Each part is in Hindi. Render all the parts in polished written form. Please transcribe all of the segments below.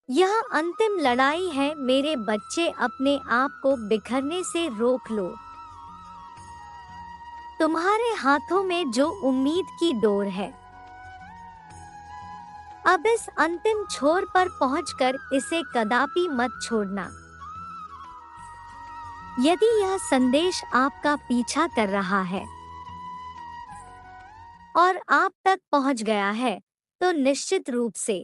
यह अंतिम लड़ाई है मेरे बच्चे, अपने आप को बिखरने से रोक लो। तुम्हारे हाथों में जो उम्मीद की डोर है, अब इस अंतिम छोर पर पहुंचकर इसे कदापि मत छोड़ना। यदि यह संदेश आपका पीछा कर रहा है और आप तक पहुंच गया है, तो निश्चित रूप से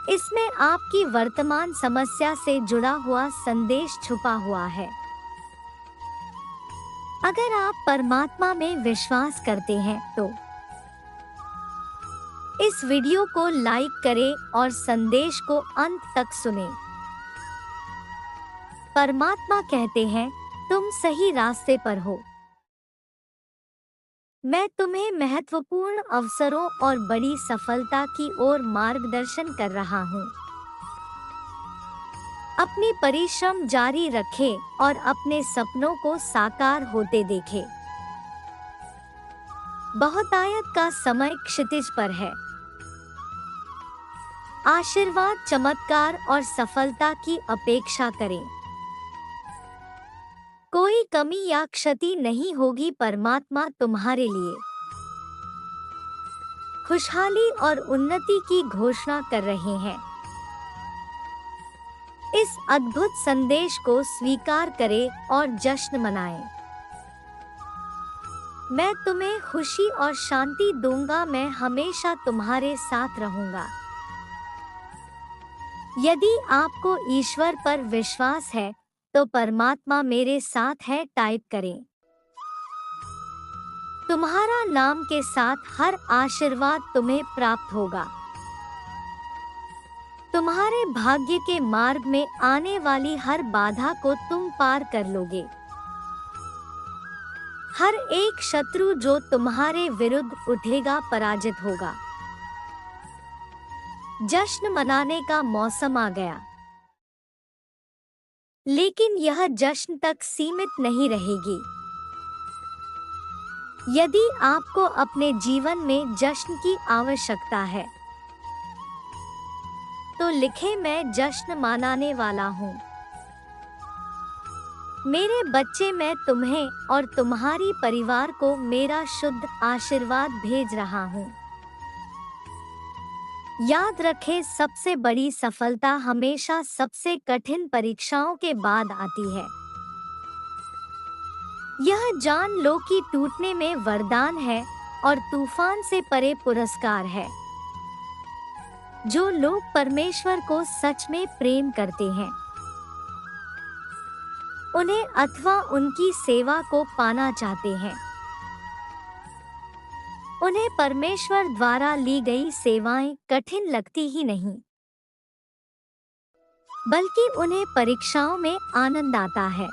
इसमें आपकी वर्तमान समस्या से जुड़ा हुआ संदेश छुपा हुआ है। अगर आप परमात्मा में विश्वास करते हैं तो इस वीडियो को लाइक करें और संदेश को अंत तक सुनें। परमात्मा कहते हैं, तुम सही रास्ते पर हो। मैं तुम्हें महत्वपूर्ण अवसरों और बड़ी सफलता की ओर मार्गदर्शन कर रहा हूँ। अपनी परिश्रम जारी रखें और अपने सपनों को साकार होते देखें। बहुतायत का समय क्षितिज पर है। आशीर्वाद, चमत्कार और सफलता की अपेक्षा करें। कोई कमी या क्षति नहीं होगी। परमात्मा तुम्हारे लिए खुशहाली और उन्नति की घोषणा कर रहे हैं। इस अद्भुत संदेश को स्वीकार करें और जश्न मनाएं। मैं तुम्हें खुशी और शांति दूंगा। मैं हमेशा तुम्हारे साथ रहूंगा। यदि आपको ईश्वर पर विश्वास है तो परमात्मा मेरे साथ है टाइप करें। तुम्हारा नाम के साथ हर आशीर्वाद तुम्हें प्राप्त होगा। तुम्हारे भाग्य के मार्ग में आने वाली हर बाधा को तुम पार कर लोगे। हर एक शत्रु जो तुम्हारे विरुद्ध उठेगा पराजित होगा। जश्न मनाने का मौसम आ गया, लेकिन यह जश्न तक सीमित नहीं रहेगी। यदि आपको अपने जीवन में जश्न की आवश्यकता है तो लिखें, मैं जश्न मनाने वाला हूँ। मेरे बच्चे, मैं तुम्हें और तुम्हारी परिवार को मेरा शुद्ध आशीर्वाद भेज रहा हूँ। याद रखें, सबसे बड़ी सफलता हमेशा सबसे कठिन परीक्षाओं के बाद आती है। यह जान लो कि टूटने में वरदान है और तूफान से परे पुरस्कार है। जो लोग परमेश्वर को सच में प्रेम करते हैं, उन्हें अथवा उनकी सेवा को पाना चाहते हैं, उन्हें परमेश्वर द्वारा ली गई सेवाएं कठिन लगती ही नहीं, बल्कि उन्हें परीक्षाओं में आनंद आता है,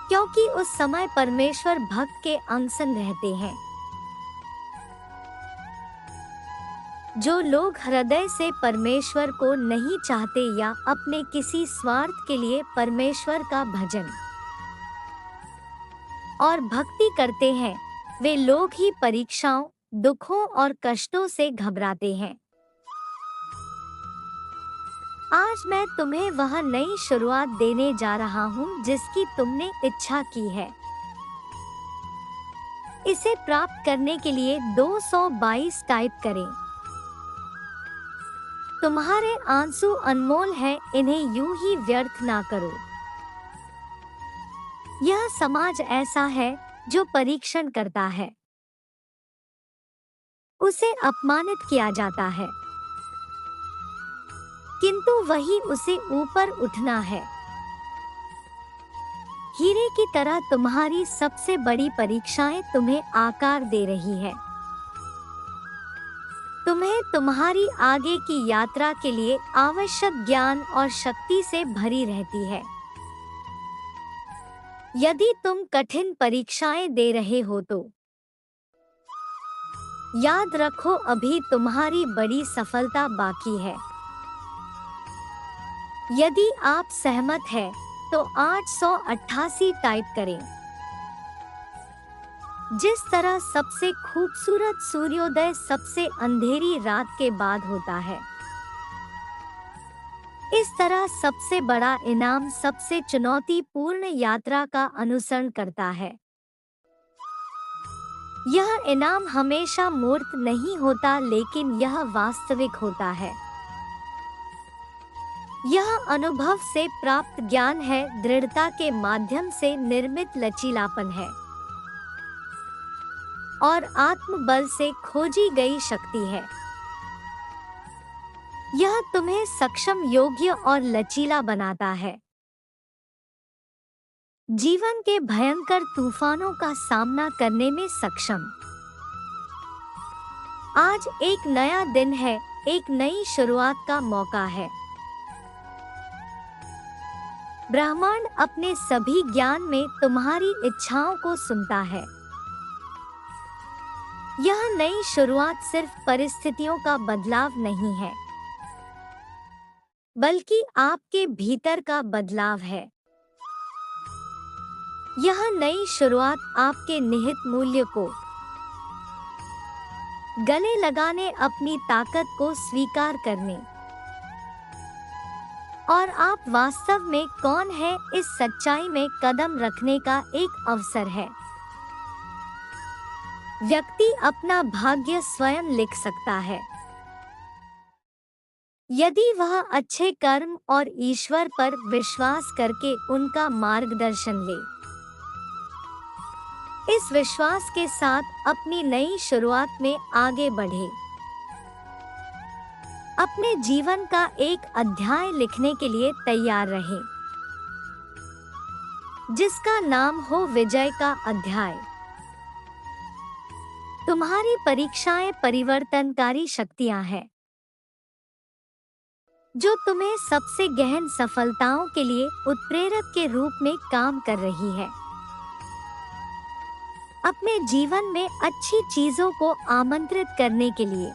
क्योंकि उस समय परमेश्वर भक्त के अंग संग रहते हैं। जो लोग हृदय से परमेश्वर को नहीं चाहते या अपने किसी स्वार्थ के लिए परमेश्वर का भजन और भक्ति करते हैं, वे लोग ही परीक्षाओं, दुखों और कष्टों से घबराते हैं। आज मैं तुम्हें वह नई शुरुआत देने जा रहा हूँ जिसकी तुमने इच्छा की है। इसे प्राप्त करने के लिए 222 टाइप करें। तुम्हारे आंसू अनमोल हैं, इन्हें यूं ही व्यर्थ ना करो। यह समाज ऐसा है जो परीक्षण करता है, उसे अपमानित किया जाता है, किंतु वही उसे ऊपर उठना है। हीरे की तरह तुम्हारी सबसे बड़ी परीक्षाएं तुम्हें आकार दे रही है। तुम्हें तुम्हारी आगे की यात्रा के लिए आवश्यक ज्ञान और शक्ति से भरी रहती है। यदि तुम कठिन परीक्षाएं दे रहे हो तो याद रखो, अभी तुम्हारी बड़ी सफलता बाकी है। यदि आप सहमत हैं तो 888 टाइप करें। जिस तरह सबसे खूबसूरत सूर्योदय सबसे अंधेरी रात के बाद होता है, इस तरह सबसे बड़ा इनाम सबसे चुनौतीपूर्ण यात्रा का अनुसरण करता है। यह इनाम हमेशा मूर्त नहीं होता, लेकिन यह वास्तविक होता है। यह अनुभव से प्राप्त ज्ञान है, दृढ़ता के माध्यम से निर्मित लचीलापन है और आत्मबल से खोजी गई शक्ति है। यह तुम्हें सक्षम, योग्य और लचीला बनाता है, जीवन के भयंकर तूफानों का सामना करने में सक्षम। आज एक नया दिन है, एक नई शुरुआत का मौका है। ब्रह्मांड अपने सभी ज्ञान में तुम्हारी इच्छाओं को सुनता है। यह नई शुरुआत सिर्फ परिस्थितियों का बदलाव नहीं है, बल्कि आपके भीतर का बदलाव है। यह नई शुरुआत आपके निहित मूल्य को गले लगाने, अपनी ताकत को स्वीकार करने और आप वास्तव में कौन है, इस सच्चाई में कदम रखने का एक अवसर है। व्यक्ति अपना भाग्य स्वयं लिख सकता है, यदि वह अच्छे कर्म और ईश्वर पर विश्वास करके उनका मार्गदर्शन ले। इस विश्वास के साथ अपनी नई शुरुआत में आगे बढ़े। अपने जीवन का एक अध्याय लिखने के लिए तैयार रहें, जिसका नाम हो विजय का अध्याय। तुम्हारी परीक्षाएं परिवर्तनकारी शक्तियां हैं, जो तुम्हें सबसे गहन सफलताओं के लिए उत्प्रेरक के रूप में काम कर रही है। अपने जीवन में अच्छी चीजों को आमंत्रित करने के लिए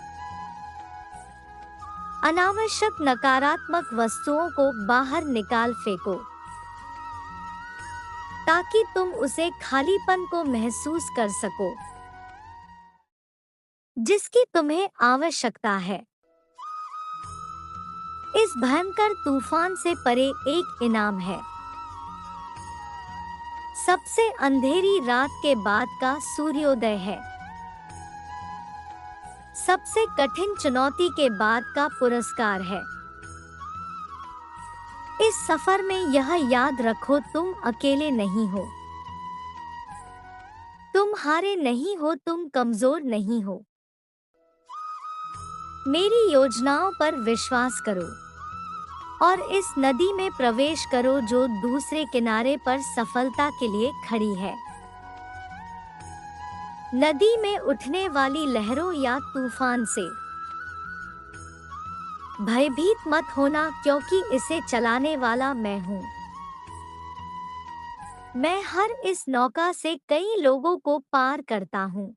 अनावश्यक नकारात्मक वस्तुओं को बाहर निकाल फेंको, ताकि तुम उसे खालीपन को महसूस कर सको जिसकी तुम्हें आवश्यकता है। इस भयंकर तूफान से परे एक इनाम है, सबसे अंधेरी रात के बाद का सूर्योदय है, सबसे कठिन चुनौती के बाद का पुरस्कार है। इस सफर में यह याद रखो, तुम अकेले नहीं हो, तुम हारे नहीं हो, तुम कमजोर नहीं हो। मेरी योजनाओं पर विश्वास करो और इस नदी में प्रवेश करो जो दूसरे किनारे पर सफलता के लिए खड़ी है। नदी में उठने वाली लहरों या तूफान से भयभीत मत होना, क्योंकि इसे चलाने वाला मैं हूँ। मैं हर इस नौका से कई लोगों को पार करता हूँ,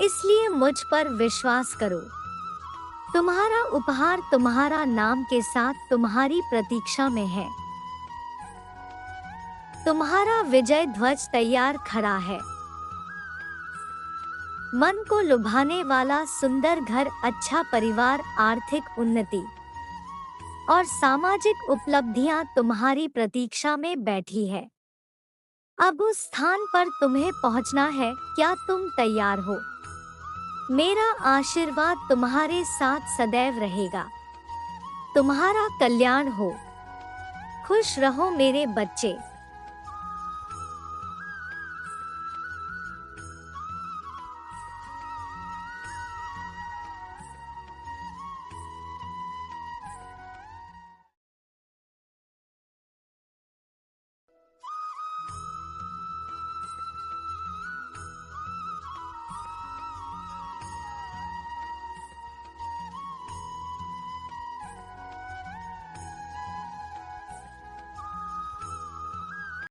इसलिए मुझ पर विश्वास करो। तुम्हारा उपहार तुम्हारा नाम के साथ तुम्हारी प्रतीक्षा में है। तुम्हारा विजय ध्वज तैयार खड़ा है। मन को लुभाने वाला सुंदर घर, अच्छा परिवार, आर्थिक उन्नति और सामाजिक उपलब्धियां तुम्हारी प्रतीक्षा में बैठी है। अब उस स्थान पर तुम्हें पहुंचना है। क्या तुम तैयार हो? मेरा आशीर्वाद तुम्हारे साथ सदैव रहेगा। तुम्हारा कल्याण हो। खुश रहो मेरे बच्चे।